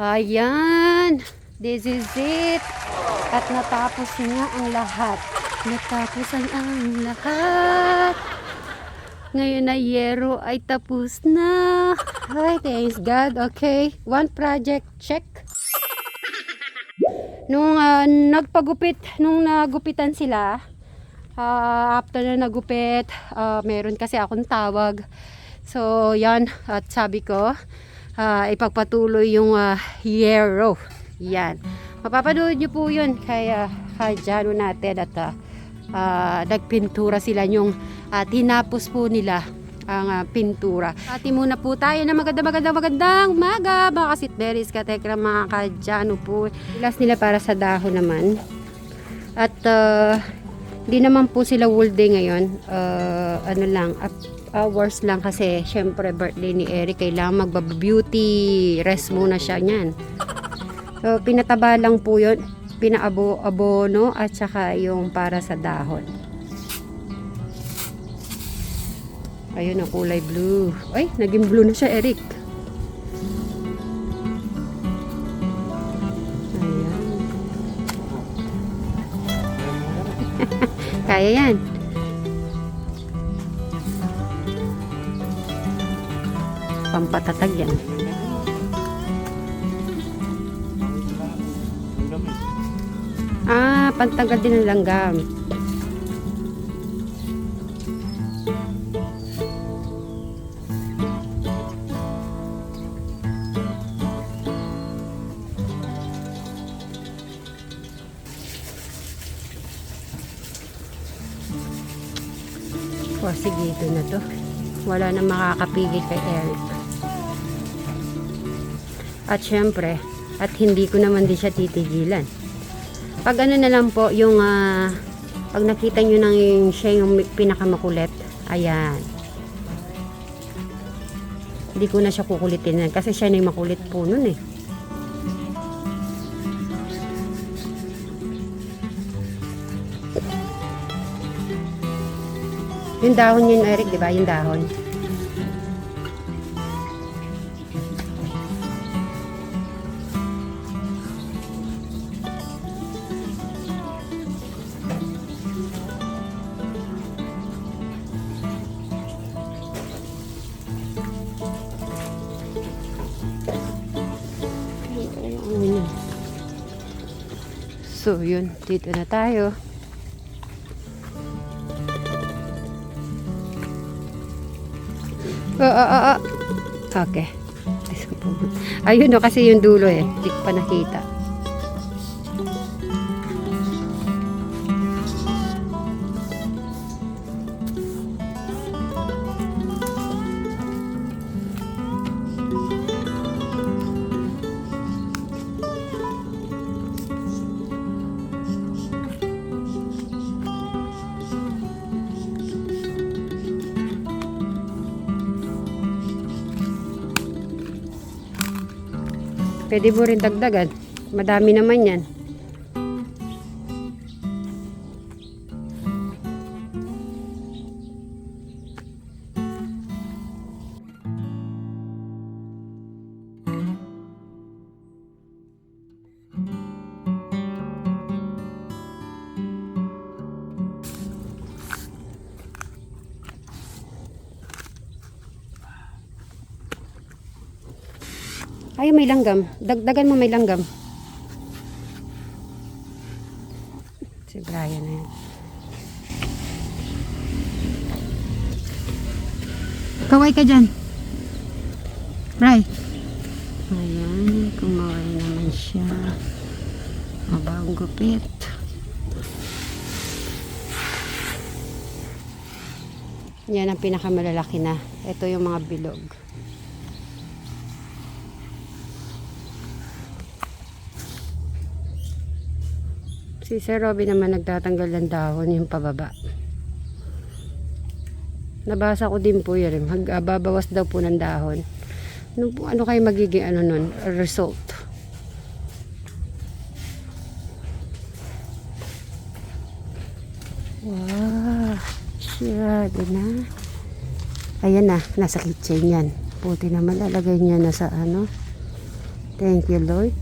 Ayan. This is it. At natapos nga ang lahat. Natapos ang lahat. Ngayon na yero ay tapos na. Ay, thanks God. Okay. One project check. Nung nagupitan sila, after na nagupit, meron kasi akong tawag. So, yan. At sabi ko, ipagpatuloy yung yero. Yan. Mapapanood nyo po yun kay Jano natin at nagpintura sila yung tinapos po nila ang pintura. Ati muna po tayo na magandang umaga mga kasitberis, katekra, mga ka-Jano po. Last nila para sa dahon naman. At hindi naman po sila whole day ngayon. Ano lang, hours lang kasi syempre birthday ni Eric, kailangan magbabeauty rest muna siya niyan. So pinataba lang po yun, pinaabo-abono at saka yung para sa dahon. Ayun ang kulay blue. Ay, naging blue na siya, Eric. Ayan. Kaya yan. Pampatatag yan. Pantanggal din ng langgam. Sige, ito na to. Wala na makakapigil kay Eric. At syempre, at hindi ko naman din siya titigilan. Pag ano na lang po, yung pag nakita nyo nang siya yung pinakamakulit, ayan. Hindi ko na siya kukulitin kasi siya na yung makulit po nun eh. Yung dahon yun, Eric, di ba? Yung dahon. So, yun. Dito na tayo. Okay. Ayun no, kasi yung dulo eh. Hindi ko pa nakita. Pwede mo rin dagdagan. Madami naman yan. Ay, may langgam. Dagdagan mo, may langgam. Si Brian na yan. Kaway ka dyan. Bri. Ayan, kumaway naman siya. Mabang gupit. Yan ang pinakamalalaki na. Ito yung mga bilog. Si Sir Robby naman nagtatanggal ng dahon yung pababa. Nabasa ko din po yun. Magbabawas daw po ng dahon. Ano kayo magiging nun? Result. Wow. Sirado na. Ayan na. Nasa kitchen yan. Puti naman lalagay niya na sa Thank you, Lord.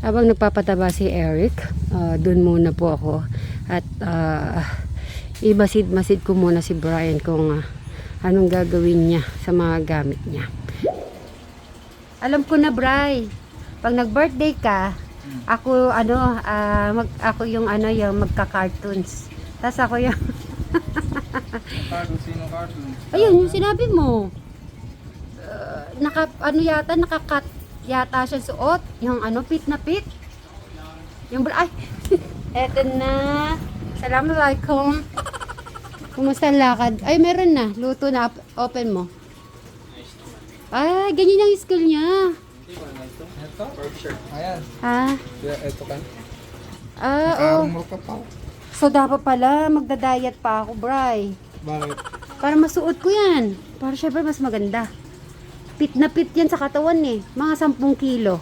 Habang nagpapataba si Eric, dun muna po ako. At ibasid-masid ko muna si Brian kung anong gagawin niya sa mga gamit niya. Alam ko na, Bri, pag nag-birthday ka, ako ako yung yung magka-cartoons. Tapos ako yung Sino cartoon? ayun, yung sinabi mo. Naka-cut yata siya suot. Yung pit na pit. Yung ay, eto na. Assalamualaikum. Kumusta ang lakad? Ay, meron na. Luto na. Open mo. Ay, ganyan yung school niya. Ito? Ayan. Ha? Kaya ito ka. Oo. Nakaarong ka pa. So, dapat pala magda-diet pa ako, Bri. Bakit? Para masuot ko yan. Para syempre mas maganda. Pit na pit yan sa katawan eh. Mga 10 kilo.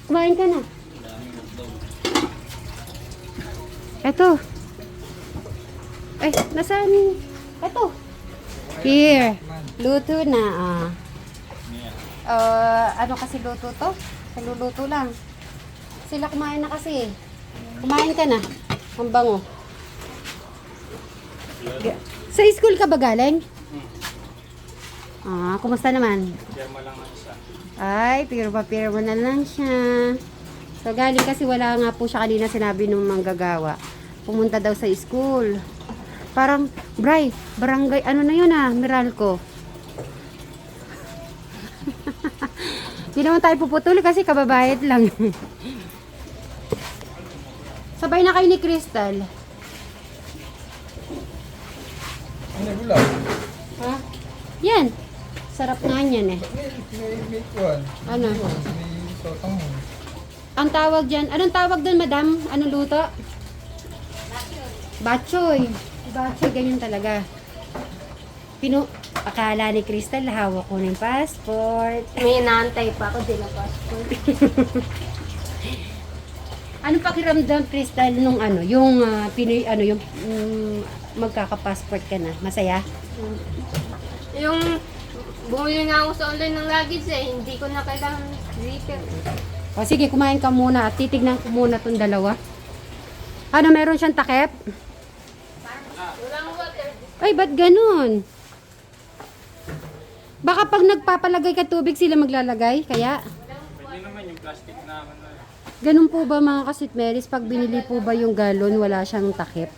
Kumain ka na. Eto. Ay, nasaan? Eto. Here. Luto na. Ano kasi luto to? Saluluto lang. Sila kumain na kasi. Kumain ka na. Ang bango. Sa school ka ba galing? Kumusta naman? Pirma lang ang isa. Ay, pirma na lang siya. So, galing kasi wala nga po siya kanina sinabi nung manggagawa. Pumunta daw sa school. Parang, Bri, barangay, ano na yun Meralco. Hindi naman tayo puputuli kasi kababayad lang. Sabay na kayo ni Crystal. Ano gulay? Ha? Yan. Sarap nga yan eh. May kuwan. Ano? May sotong mo. Ang tawag dyan, anong tawag doon, madam? Anong luto? Batchoy. Batchoy, ganyan talaga. Akala ni Crystal, hawak ko ng passport. May inaantay pa ako din ang passport. Anong pakiramdam, Crystal, nung yung Pinoy, yung magkaka-passport ka na? Masaya? Yung bumili nga ako sa online ng luggage hindi ko na kailangan zipper. O sige, kumain ka muna at titignan ko muna tong dalawa. Ano, meron siyang takip? Walang water. Ay, ba't ganun? Baka pag nagpapalagay ka tubig, sila maglalagay, kaya? Pwede naman yung plastic na ano. Ganun po ba mga kasitmeris? Pag binili po ba yung galon, wala siyang takip?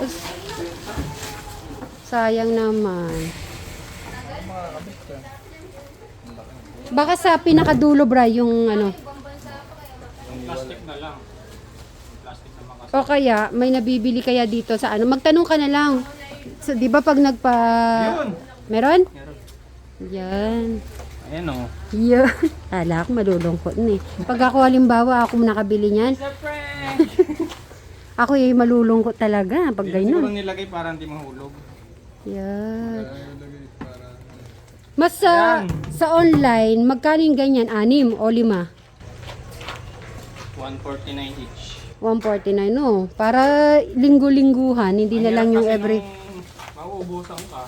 Us, sayang naman. Baka sa pinakadulo, Bra, yung Plastic na lang. Plastic na makas. o kaya, may nabibili kaya dito sa magtanong ka na lang. So, di ba pag Yun! Meron? Yan. Ayan o. Yan. Ala ako malulungkot na eh. Pag ako halimbawa, ako nakabili niyan, Sa prank! ako malulungkot talaga pag Siguro ganyan. nilagay para hindi mahulog. Yan. Mas sa online, magkano yung ganyan? 6 o 5? 149 each. 149, no? Para linggo-lingguhan, hindi na lang yung every... Mauubusan ka.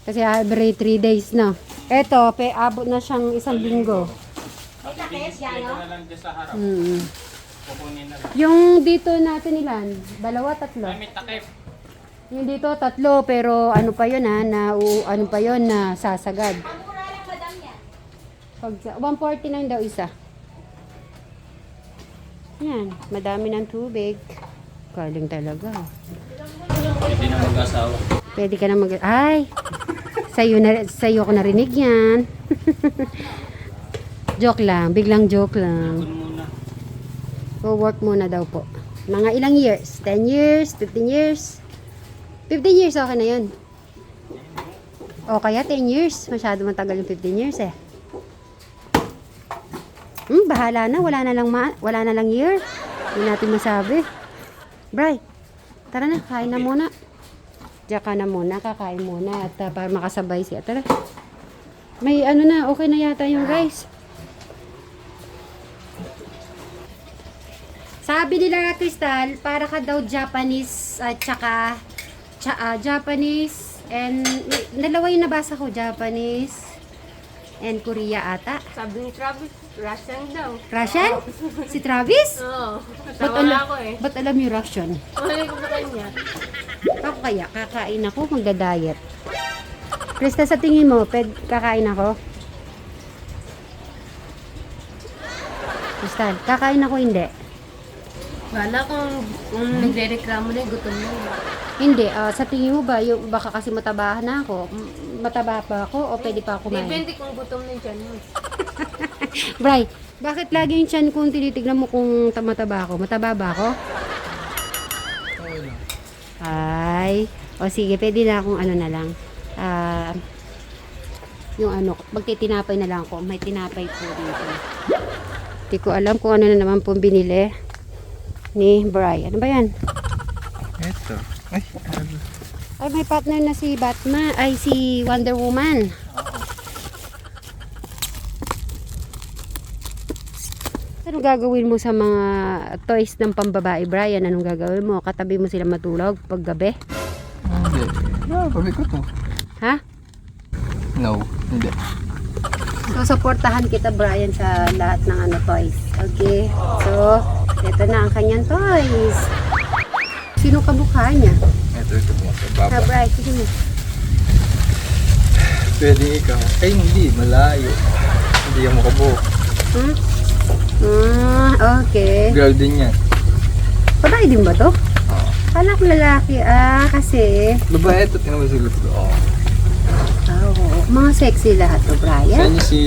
Kasi every 3 days na. Eto, abot na siyang 1 linggo. Display ko na lang dyan sa harap. Kukunin na lang. Yung dito natin ilan? 2, 3? Ay, may takip. Yung dito 3, pero ano pa yun ano pa yun na sasagad. Pag 149 daw isa. Yan, madami ng tubig. Galing talaga. Pwede na mag-asawa. Pwede ka na ay! Sa'yo ko narinig yan. Joke lang, biglang joke lang. Kun muna. Go work muna daw po. Mga ilang years? 10 years? 15 years? 15 years, okay na yun. O kaya 10 years. Masyado matagal yung 15 years eh. Bahala na. Wala na lang year. Hindi natin masabi. Bri, tara na. Kain na muna. Diyan ka na muna. Kakain muna. At para makasabay siya. Tara. May okay na yata yung rice. Sabi nila, Crystal, para ka daw Japanese at saka Japanese and dalawa yung nabasa ko, Japanese and Korea ata. Sabi ni Travis, Russian daw. Russian? Si Travis? Oo. Ba't Kasama ako eh. ba't alam yung Russian? Mali ko sa kanya. Ako kaya, kakain ako, magda-diet. Krista, sa tingin mo, kakain ako? Krista, kakain ako hindi? Wala kung nagre-reklamo na, gutom na. Hindi, sa tingin mo ba, yung, baka kasi mataba na ako, mataba pa ako o pwede pa ako kumain? Depende kung gutom na dyan mo. Bray, bakit lagi yung tiyan kung tinitignan mo kung mataba ako? Mataba ba ako? Ay, o sige, pwede na akong ano na lang. Yung ano, magtitinapay na lang ako. May tinapay po dito. Hindi ko alam kung ano na naman pong binili ni Bray. Ano ba yan? Ito. Ay, Ay, may partner na si Batman. Ay, si Wonder Woman. Ano gagawin mo sa mga toys ng pambabae, Brian? Anong gagawin mo? Katabi mo sila matulog pag gabi? hindi. No, babi ko to. Ha? No, hindi. So, supportahan kita, Brian, sa lahat ng ano toys. Okay? So, ito na ang kanyang toys. Sino kamukha niya? Ito mo sa baba. Brian, sige mo. Pwede ikaw. Ay, hindi. Malayo. Hindi yung makabuo. Hmm? Okay. Girl din yan. Babae din ba to? Kala ko lalaki. Kasi... Babae ito. Tingnan mo sila ito. Oo. Oo. Mga sexy lahat to, Brian. Saan niya si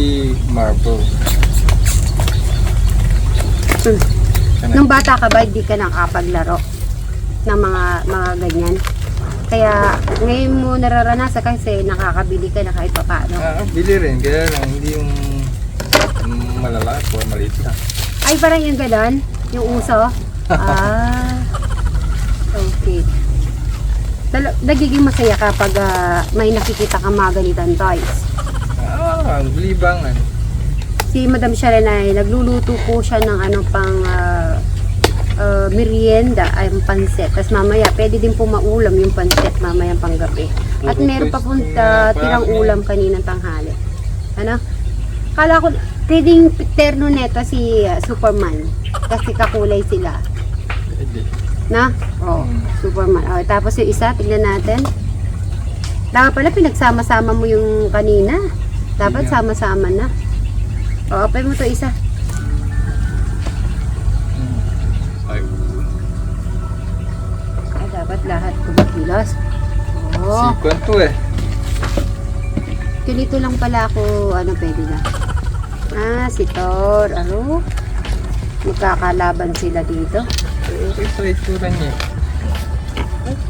Marble? Nung bata ka ba, hindi ka nakapaglaro ng mga ganyan? Kaya ngayon mo nararanasan kasi nakakabili ka na kahit pa paano. Bili rin. Kaya lang, hindi yung malala o maliit na. Ay, parang yung gano'n? Yung uso? Okay. Nagiging masaya kapag may nakikita kang mga ganitong toys. Libangan. Si Madam Sharon ay nagluluto po siya ng ano pang merienda, ay pansit. Tapos mamaya, pwede din po maulam yung pansit mamaya pang gabi. At meron pa pong tirang ulam kaninang tanghali. Ano? Kala ko, pwedeng terno neto si Superman. Kasi kakulay sila. Pwede. Na? Oh, Superman. Oh, tapos yung isa, tignan natin. Dapat pala pinagsama-sama mo yung kanina. Dapat sama-sama na. O, apay mo to isa. Ay, Dapat lahat kumakilos. Oh, sikon to eh. ganito lang pala ako, ano pwede na. Si Thor, ano? Magkakalaban sila dito. Okay sa itsura niya.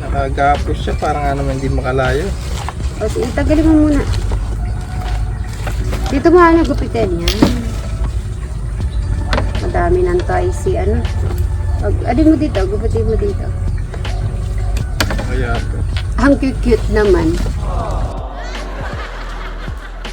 Nakagapos siya, parang nga naman hindi makalayo. O, sige, tagalin mo muna. Dito mo ano, gupitin yan. Madami ng toys si ano. Adin mo dito, gupitin mo dito. Kaya to. Ang cute naman.